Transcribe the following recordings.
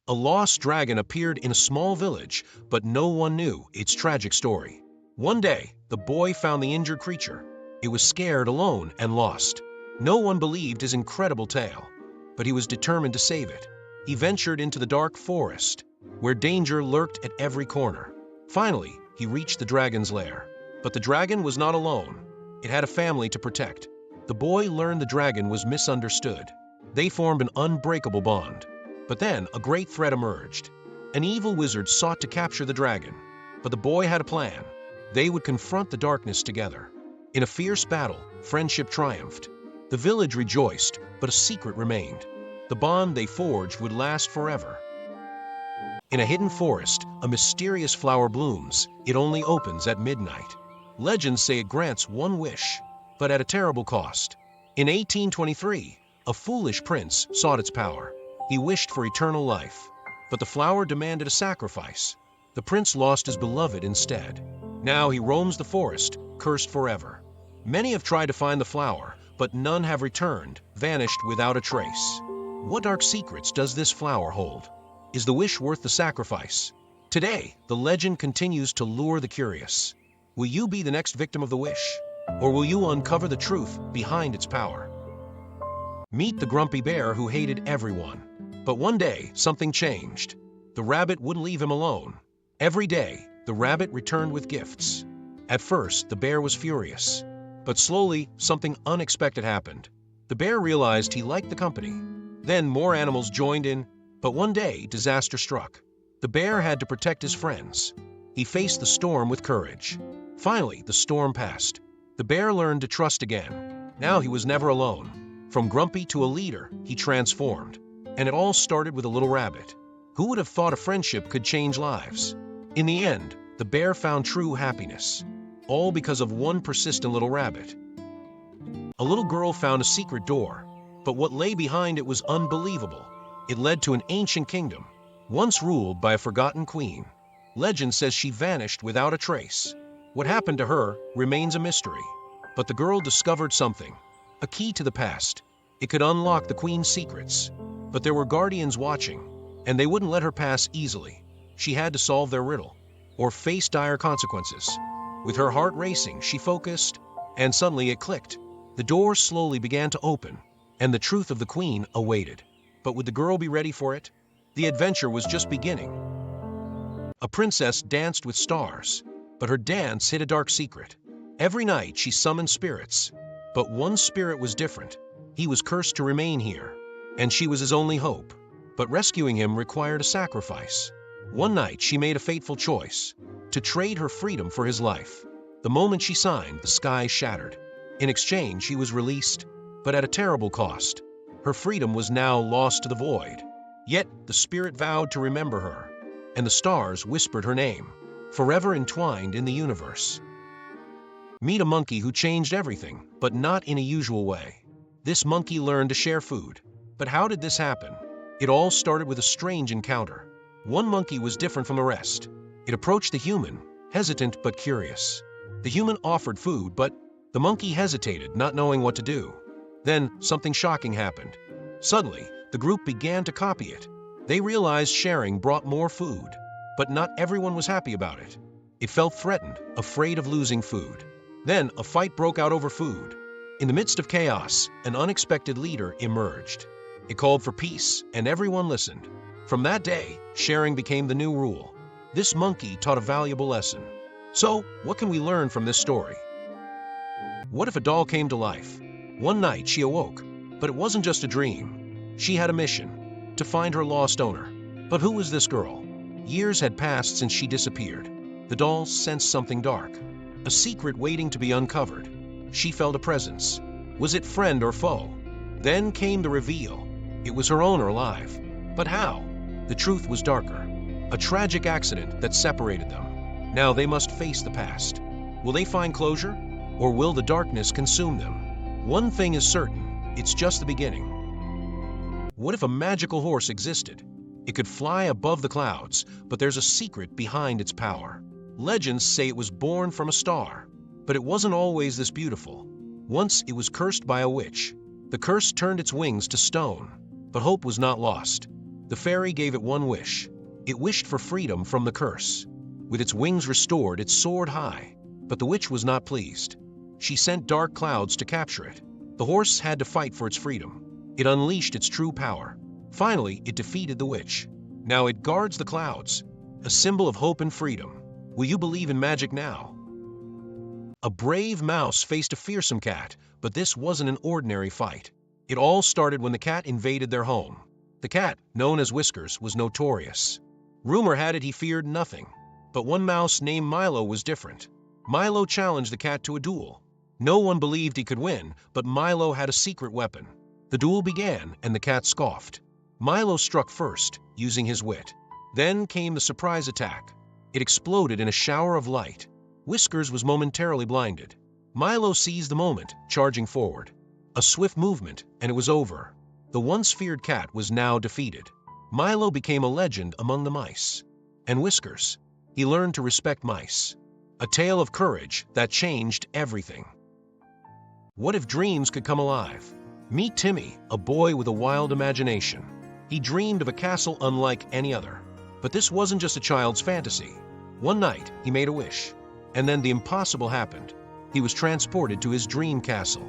A lost dragon appeared in a small village, but no one knew its tragic story. One day, the boy found the injured creature. It was scared, alone, and lost. No one believed his incredible tale, but he was determined to save it. He ventured into the dark forest, where danger lurked at every corner. Finally, he reached the dragon's lair. But the dragon was not alone. It had a family to protect. The boy learned the dragon was misunderstood. They formed an unbreakable bond. But then a great threat emerged. An evil wizard sought to capture the dragon. But the boy had a plan. They would confront the darkness together. In a fierce battle, friendship triumphed. The village rejoiced, but a secret remained. The bond they forged would last forever. In a hidden forest, a mysterious flower blooms. It only opens at midnight. Legends say it grants one wish, but at a terrible cost. In 1823, a foolish prince sought its power. He wished for eternal life, but the flower demanded a sacrifice. The prince lost his beloved instead. Now he roams the forest, cursed forever. Many have tried to find the flower, but none have returned, vanished without a trace. What dark secrets does this flower hold? Is the wish worth the sacrifice? Today, the legend continues to lure the curious. Will you be the next victim of the wish? Or will you uncover the truth behind its power? Meet the grumpy bear who hated everyone. But one day, something changed. The rabbit wouldn't leave him alone. Every day, the rabbit returned with gifts. At first, the bear was furious. But slowly, something unexpected happened. The bear realized he liked the company. Then more animals joined in, but one day, disaster struck. The bear had to protect his friends. He faced the storm with courage. Finally, the storm passed. The bear learned to trust again. Now he was never alone. From grumpy to a leader, he transformed. And it all started with a little rabbit. Who would have thought a friendship could change lives? In the end, the bear found true happiness. All because of one persistent little rabbit. A little girl found a secret door, but what lay behind it was unbelievable. It led to an ancient kingdom, once ruled by a forgotten queen. Legend says she vanished without a trace. What happened to her remains a mystery. But the girl discovered something, a key to the past. It could unlock the queen's secrets. But there were guardians watching, and they wouldn't let her pass easily. She had to solve their riddle, or face dire consequences. With her heart racing, she focused, and suddenly it clicked. The door slowly began to open, and the truth of the queen awaited. But would the girl be ready for it? The adventure was just beginning. A princess danced with stars, but her dance hid a dark secret. Every night she summoned spirits, but one spirit was different. He was cursed to remain here, and she was his only hope. But rescuing him required a sacrifice. One night she made a fateful choice, to trade her freedom for his life. The moment she signed, the sky shattered. In exchange, she was released, but at a terrible cost. Her freedom was now lost to the void. Yet the spirit vowed to remember her, and the stars whispered her name, forever entwined in the universe. Meet a monkey who changed everything, but not in a usual way. This monkey learned to share food. But how did this happen? It all started with a strange encounter. One monkey was different from the rest. It approached the human, hesitant but curious. The human offered food, but the monkey hesitated, not knowing what to do. Then something shocking happened. Suddenly, the group began to copy it. They realized sharing brought more food, but not everyone was happy about it. It felt threatened, afraid of losing food. Then a fight broke out over food. In the midst of chaos, an unexpected leader emerged. It called for peace, and everyone listened. From that day, sharing became the new rule. This monkey taught a valuable lesson. So, what can we learn from this story? What if a doll came to life? One night she awoke, but it wasn't just a dream. She had a mission, to find her lost owner. But who was this girl? Years had passed since she disappeared. The doll sensed something dark, a secret waiting to be uncovered. She felt a presence. Was it friend or foe? Then came the reveal. It was her owner alive. But how? The truth was darker. A tragic accident that separated them. Now they must face the past. Will they find closure? Or will the darkness consume them? One thing is certain, it's just the beginning. What if a magical horse existed? It could fly above the clouds, but there's a secret behind its power. Legends say it was born from a star, but it wasn't always this beautiful. Once it was cursed by a witch. The curse turned its wings to stone, but hope was not lost. The fairy gave it one wish. It wished for freedom from the curse. With its wings restored, it soared high. But the witch was not pleased. She sent dark clouds to capture it. The horse had to fight for its freedom. It unleashed its true power. Finally, it defeated the witch. Now it guards the clouds, a symbol of hope and freedom. Will you believe in magic now? A brave mouse faced a fearsome cat, but this wasn't an ordinary fight. It all started when the cat invaded their home. The cat, known as Whiskers, was notorious. Rumor had it he feared nothing. But one mouse named Milo was different. Milo challenged the cat to a duel. No one believed he could win, but Milo had a secret weapon. The duel began, and the cat scoffed. Milo struck first, using his wit. Then came the surprise attack. It exploded in a shower of light. Whiskers was momentarily blinded. Milo seized the moment, charging forward. A swift movement, and it was over. The once feared cat was now defeated. Milo became a legend among the mice. And Whiskers, he learned to respect mice. A tale of courage that changed everything. What if dreams could come alive? Meet Timmy, a boy with a wild imagination. He dreamed of a castle unlike any other. But this wasn't just a child's fantasy. One night, he made a wish. And then the impossible happened. He was transported to his dream castle.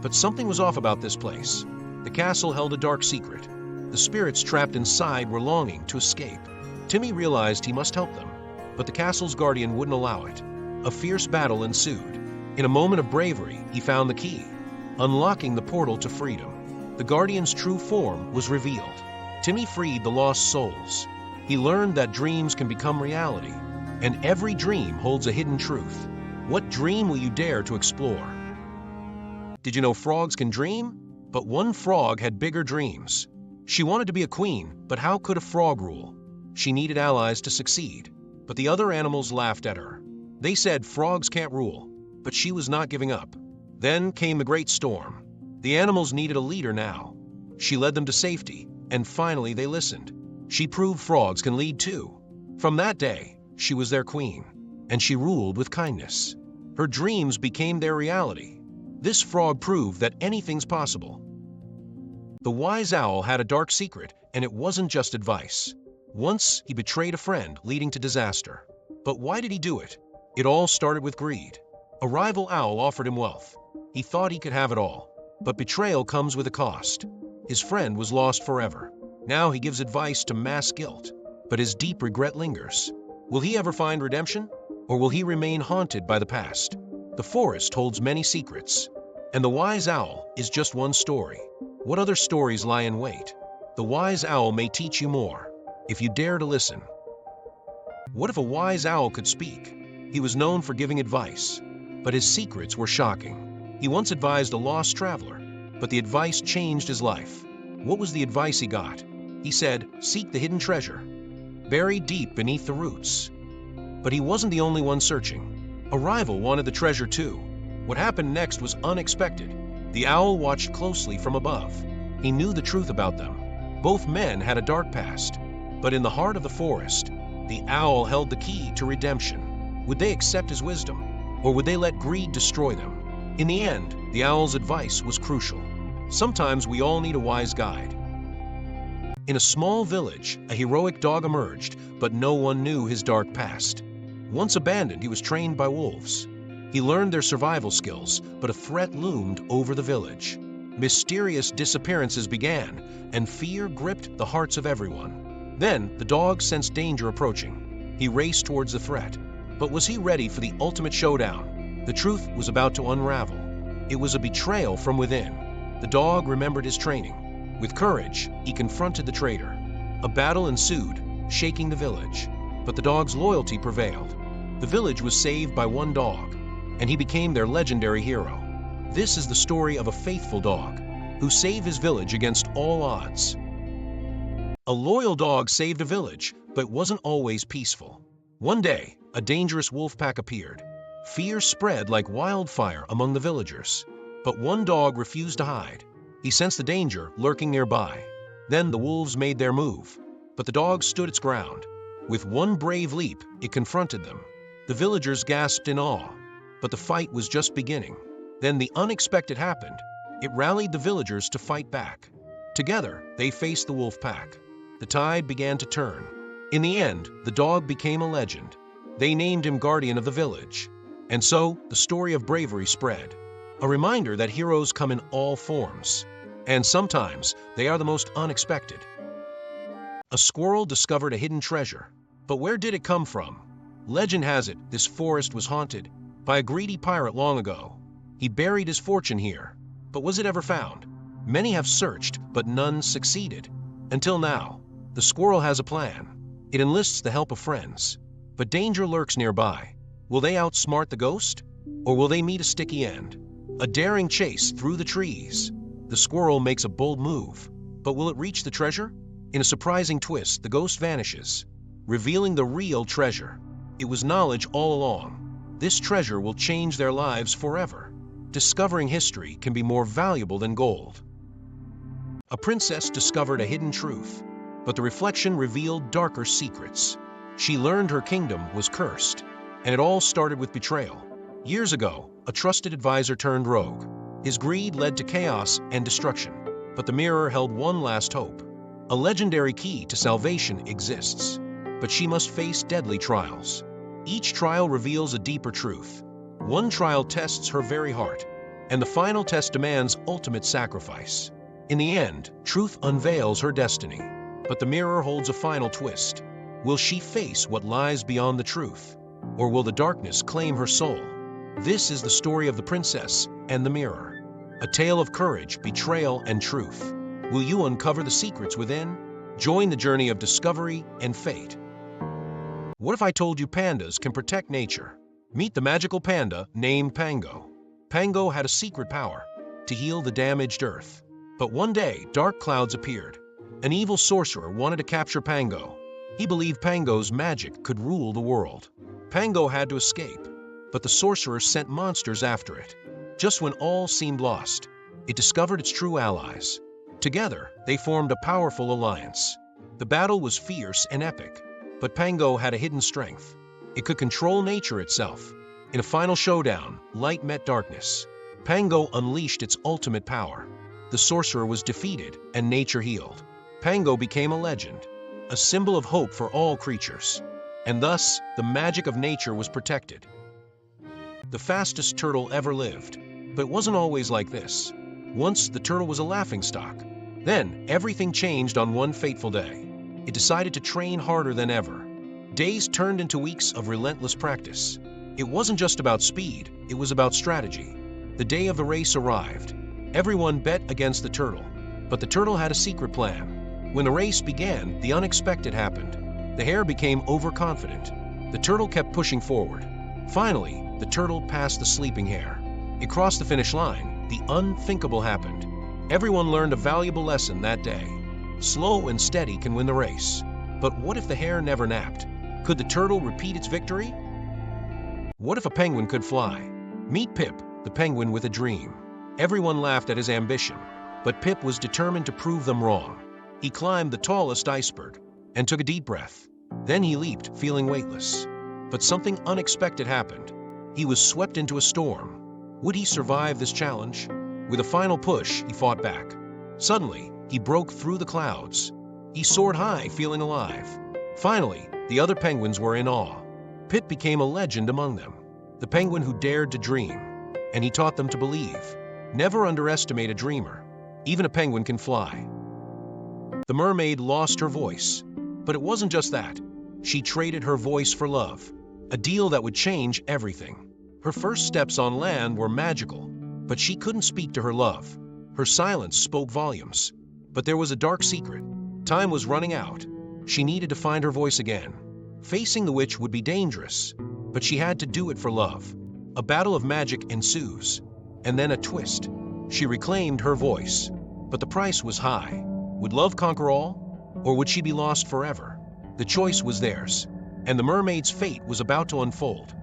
But something was off about this place. The castle held a dark secret. The spirits trapped inside were longing to escape. Timmy realized he must help them, but the castle's guardian wouldn't allow it. A fierce battle ensued. In a moment of bravery, he found the key, unlocking the portal to freedom. The guardian's true form was revealed. Timmy freed the lost souls. He learned that dreams can become reality, and every dream holds a hidden truth. What dream will you dare to explore? Did you know frogs can dream? But one frog had bigger dreams. She wanted to be a queen, but how could a frog rule? She needed allies to succeed, but the other animals laughed at her. They said frogs can't rule, but she was not giving up. Then came the great storm. The animals needed a leader now. She led them to safety, and finally they listened. She proved frogs can lead too. From that day, she was their queen, and she ruled with kindness. Her dreams became their reality. This frog proved that anything's possible. The wise owl had a dark secret, and it wasn't just advice. Once, he betrayed a friend, leading to disaster. But why did he do it? It all started with greed. A rival owl offered him wealth. He thought he could have it all. But betrayal comes with a cost. His friend was lost forever. Now he gives advice to mass guilt. But his deep regret lingers. Will he ever find redemption? Or will he remain haunted by the past? The forest holds many secrets, and the wise owl is just one story. What other stories lie in wait? The wise owl may teach you more, if you dare to listen. What if a wise owl could speak? He was known for giving advice, but his secrets were shocking. He once advised a lost traveler, but the advice changed his life. What was the advice he got? He said, "Seek the hidden treasure, buried deep beneath the roots." But he wasn't the only one searching. A rival wanted the treasure too. What happened next was unexpected. The owl watched closely from above. He knew the truth about them. Both men had a dark past. But in the heart of the forest, the owl held the key to redemption. Would they accept his wisdom? Or would they let greed destroy them? In the end, the owl's advice was crucial. Sometimes we all need a wise guide. In a small village, a heroic dog emerged, but no one knew his dark past. Once abandoned, he was trained by wolves. He learned their survival skills, but a threat loomed over the village. Mysterious disappearances began, and fear gripped the hearts of everyone. Then, the dog sensed danger approaching. He raced towards the threat. But was he ready for the ultimate showdown? The truth was about to unravel. It was a betrayal from within. The dog remembered his training. With courage, he confronted the traitor. A battle ensued, shaking the village. But the dog's loyalty prevailed. The village was saved by one dog, and he became their legendary hero. This is the story of a faithful dog who saved his village against all odds. A loyal dog saved a village, but wasn't always peaceful. One day, a dangerous wolf pack appeared. Fear spread like wildfire among the villagers. But one dog refused to hide. He sensed the danger lurking nearby. Then the wolves made their move, but the dog stood its ground. With one brave leap, it confronted them. The villagers gasped in awe, but the fight was just beginning. Then the unexpected happened. It rallied the villagers to fight back. Together, they faced the wolf pack. the tide began to turn. In the end, the dog became a legend. They named him guardian of the village. And so, the story of bravery spread. A reminder that heroes come in all forms. And sometimes, they are the most unexpected. A squirrel discovered a hidden treasure. But where did it come from? Legend has it, this forest was haunted by a greedy pirate long ago. He buried his fortune here. But was it ever found? Many have searched, but none succeeded. Until now, the squirrel has a plan. It enlists the help of friends. But danger lurks nearby. Will they outsmart the ghost? Or will they meet a sticky end? A daring chase through the trees. The squirrel makes a bold move. But will it reach the treasure? In a surprising twist, the ghost vanishes, revealing the real treasure. It was knowledge all along. This treasure will change their lives forever. Discovering history can be more valuable than gold. A princess discovered a hidden truth, but the reflection revealed darker secrets. She learned her kingdom was cursed, and it all started with betrayal. Years ago, a trusted advisor turned rogue. His greed led to chaos and destruction, but the mirror held one last hope. A legendary key to salvation exists, but she must face deadly trials. Each trial reveals a deeper truth. One trial tests her very heart, and the final test demands ultimate sacrifice. In the end, truth unveils her destiny, but the mirror holds a final twist. Will she face what lies beyond the truth, or will the darkness claim her soul? This is the story of the princess and the mirror, a tale of courage, betrayal, and truth. Will you uncover the secrets within? Join the journey of discovery and fate. What if I told you pandas can protect nature? Meet the magical panda named Pango. Pango had a secret power to heal the damaged earth. But one day, dark clouds appeared. An evil sorcerer wanted to capture Pango. He believed Pango's magic could rule the world. Pango had to escape, but the sorcerer sent monsters after it. Just when all seemed lost, it discovered its true allies. Together, they formed a powerful alliance. The battle was fierce and epic, but Pango had a hidden strength. It could control nature itself. In a final showdown, light met darkness. Pango unleashed its ultimate power. The sorcerer was defeated, and nature healed. Pango became a legend, a symbol of hope for all creatures. And thus, the magic of nature was protected. The fastest turtle ever lived. But it wasn't always like this. Once, the turtle was a laughingstock. Then, everything changed on one fateful day. It decided to train harder than ever. Days turned into weeks of relentless practice. It wasn't just about speed, it was about strategy. The day of the race arrived. Everyone bet against the turtle, but the turtle had a secret plan. When the race began, the unexpected happened. The hare became overconfident. The turtle kept pushing forward. Finally, the turtle passed the sleeping hare. It crossed the finish line. The unthinkable happened. Everyone learned a valuable lesson that day. Slow and steady can win the race. But what if the hare never napped? Could the turtle repeat its victory? What if a penguin could fly? Meet Pip, the penguin with a dream. Everyone laughed at his ambition, but Pip was determined to prove them wrong. He climbed the tallest iceberg and took a deep breath. Then he leaped, feeling weightless. But something unexpected happened. He was swept into a storm. Would he survive this challenge? With a final push, he fought back. Suddenly, he broke through the clouds. He soared high, feeling alive. Finally, the other penguins were in awe. Pip became a legend among them, the penguin who dared to dream. And he taught them to believe. Never underestimate a dreamer. Even a penguin can fly. The mermaid lost her voice. But it wasn't just that. She traded her voice for love, a deal that would change everything. Her first steps on land were magical, but she couldn't speak to her love. Her silence spoke volumes. But there was a dark secret. Time was running out. She needed to find her voice again. Facing the witch would be dangerous, but she had to do it for love. A battle of magic ensues, and then a twist. She reclaimed her voice, but the price was high. Would love conquer all, or would she be lost forever? The choice was theirs, and the mermaid's fate was about to unfold.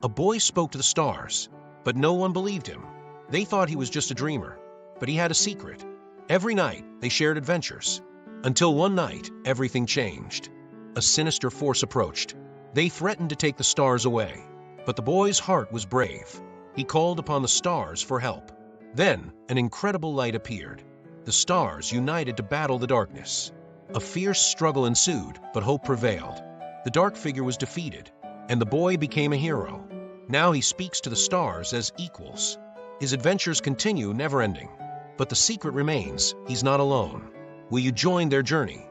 A boy spoke to the stars, but no one believed him. They thought he was just a dreamer, but he had a secret. Every night, they shared adventures. Until one night, everything changed. A sinister force approached. They threatened to take the stars away, but the boy's heart was brave. He called upon the stars for help. Then, an incredible light appeared. The stars united to battle the darkness. A fierce struggle ensued, but hope prevailed. The dark figure was defeated, and the boy became a hero. Now he speaks to the stars as equals. His adventures continue, never-ending. But the secret remains, he's not alone. Will you join their journey?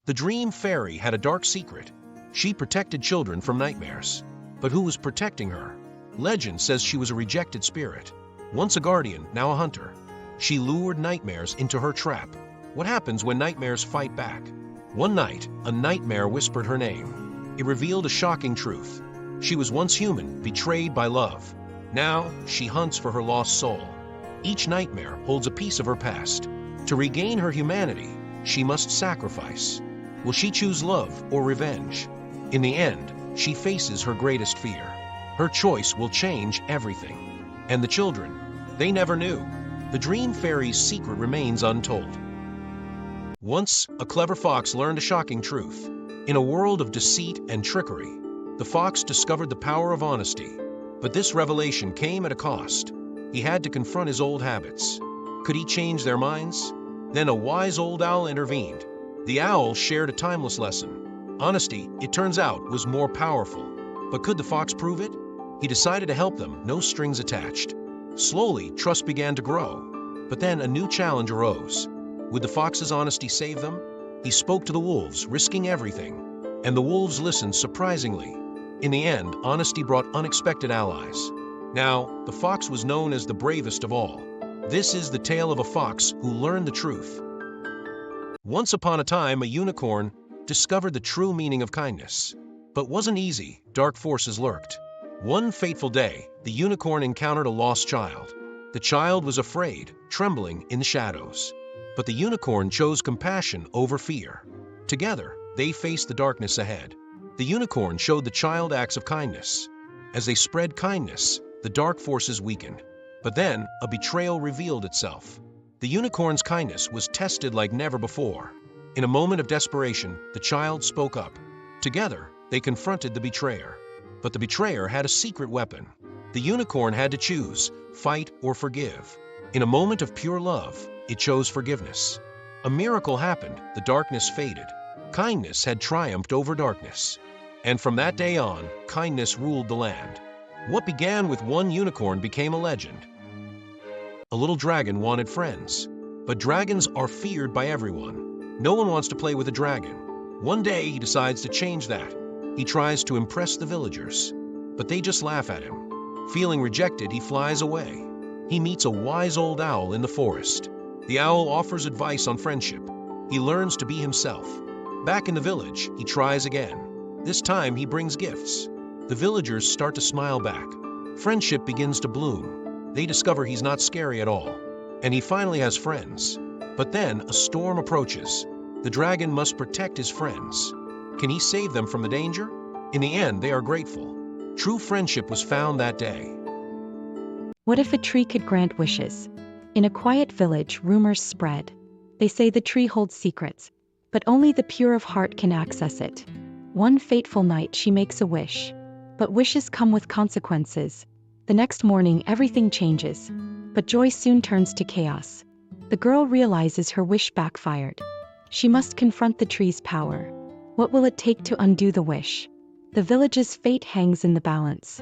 The dream fairy had a dark secret. She protected children from nightmares. But who was protecting her? Legend says she was a rejected spirit. Once a guardian, now a hunter. She lured nightmares into her trap. What happens when nightmares fight back? One night, a nightmare whispered her name. It revealed a shocking truth. She was once human, betrayed by love. Now, she hunts for her lost soul. Each nightmare holds a piece of her past. To regain her humanity, she must sacrifice. Will she choose love or revenge? In the end, she faces her greatest fear. Her choice will change everything. And the children, they never knew. The dream fairy's secret remains untold. Once, a clever fox learned a shocking truth. In a world of deceit and trickery, the fox discovered the power of honesty. But this revelation came at a cost. He had to confront his old habits. Could he change their minds? Then a wise old owl intervened. The owl shared a timeless lesson. Honesty, it turns out, was more powerful. But could the fox prove it? He decided to help them, no strings attached. Slowly, trust began to grow. But then a new challenge arose. Would the fox's honesty save them? He spoke to the wolves, risking everything. And the wolves listened surprisingly. In the end, honesty brought unexpected allies. Now, the fox was known as the bravest of all. This is the tale of a fox who learned the truth. Once upon a time, a unicorn discovered the true meaning of kindness. But wasn't easy, dark forces lurked. One fateful day, the unicorn encountered a lost child. The child was afraid, trembling in the shadows. But the unicorn chose compassion over fear. Together, they faced the darkness ahead. The unicorn showed the child acts of kindness. As they spread kindness, the dark forces weakened. But then, a betrayal revealed itself. The unicorn's kindness was tested like never before. In a moment of desperation, the child spoke up. Together, they confronted the betrayer. But the betrayer had a secret weapon. The unicorn had to choose, fight or forgive. In a moment of pure love, it chose forgiveness. A miracle happened, the darkness faded. Kindness had triumphed over darkness. And from that day on, kindness ruled the land. What began with one unicorn became a legend. A little dragon wanted friends. But dragons are feared by everyone. No one wants to play with a dragon. One day he decides to change that. He tries to impress the villagers. But they just laugh at him. Feeling rejected, he flies away. He meets a wise old owl in the forest. The owl offers advice on friendship. He learns to be himself. Back in the village, he tries again. This time he brings gifts. The villagers start to smile back. Friendship begins to bloom. They discover he's not scary at all. And he finally has friends. But then a storm approaches. The dragon must protect his friends. Can he save them from the danger? In the end, they are grateful. True friendship was found that day. What if a tree could grant wishes? In a quiet village, rumors spread. They say the tree holds secrets, but only the pure of heart can access it. One fateful night, she makes a wish. But wishes come with consequences. The next morning, everything changes. But joy soon turns to chaos. The girl realizes her wish backfired. She must confront the tree's power. What will it take to undo the wish? The village's fate hangs in the balance.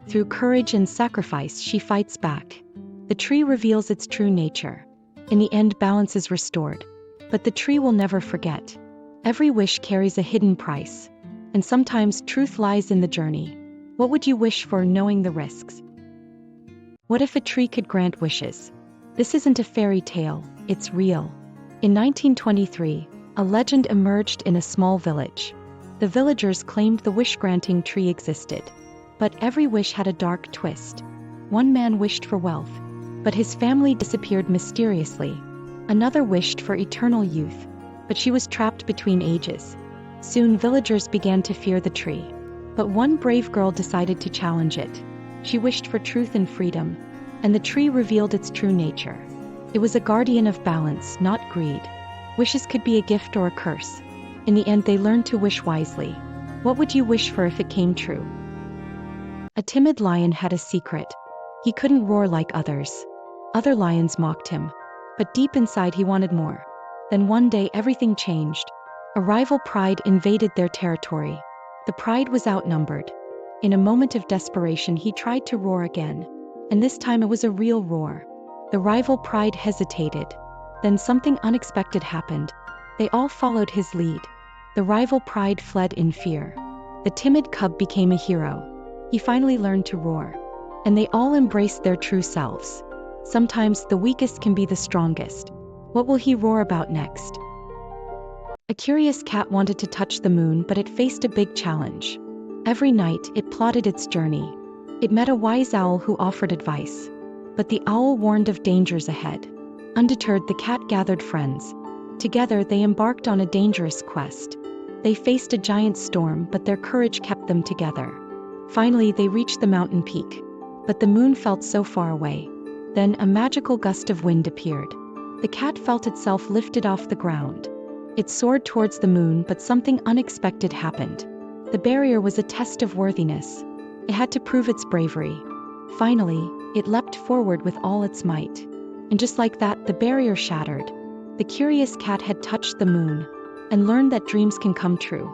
Through courage and sacrifice, she fights back. The tree reveals its true nature. In the end, balance is restored. But the tree will never forget. Every wish carries a hidden price. And sometimes truth lies in the journey. What would you wish for, knowing the risks? What if a tree could grant wishes? This isn't a fairy tale, it's real. In 1923, a legend emerged in a small village. The villagers claimed the wish-granting tree existed. But every wish had a dark twist. One man wished for wealth, but his family disappeared mysteriously. Another wished for eternal youth, but she was trapped between ages. Soon villagers began to fear the tree. But one brave girl decided to challenge it. She wished for truth and freedom, and the tree revealed its true nature. It was a guardian of balance, not greed. Wishes could be a gift or a curse. In the end, they learned to wish wisely. What would you wish for if it came true? A timid lion had a secret. He couldn't roar like others. Other lions mocked him. But deep inside he wanted more. Then one day everything changed. A rival pride invaded their territory. The pride was outnumbered. In a moment of desperation, he tried to roar again. And this time it was a real roar. The rival pride hesitated. Then something unexpected happened. They all followed his lead. The rival pride fled in fear. The timid cub became a hero. He finally learned to roar. And they all embraced their true selves. Sometimes the weakest can be the strongest. What will he roar about next? A curious cat wanted to touch the moon, but it faced a big challenge. Every night, it plotted its journey. It met a wise owl who offered advice. But the owl warned of dangers ahead. Undeterred, the cat gathered friends. Together, they embarked on a dangerous quest. They faced a giant storm, but their courage kept them together. Finally, they reached the mountain peak. But the moon felt so far away. Then a magical gust of wind appeared. The cat felt itself lifted off the ground. It soared towards the moon, but something unexpected happened. The barrier was a test of worthiness. It had to prove its bravery. Finally, it leapt forward with all its might. And just like that, the barrier shattered. The curious cat had touched the moon and learned that dreams can come true.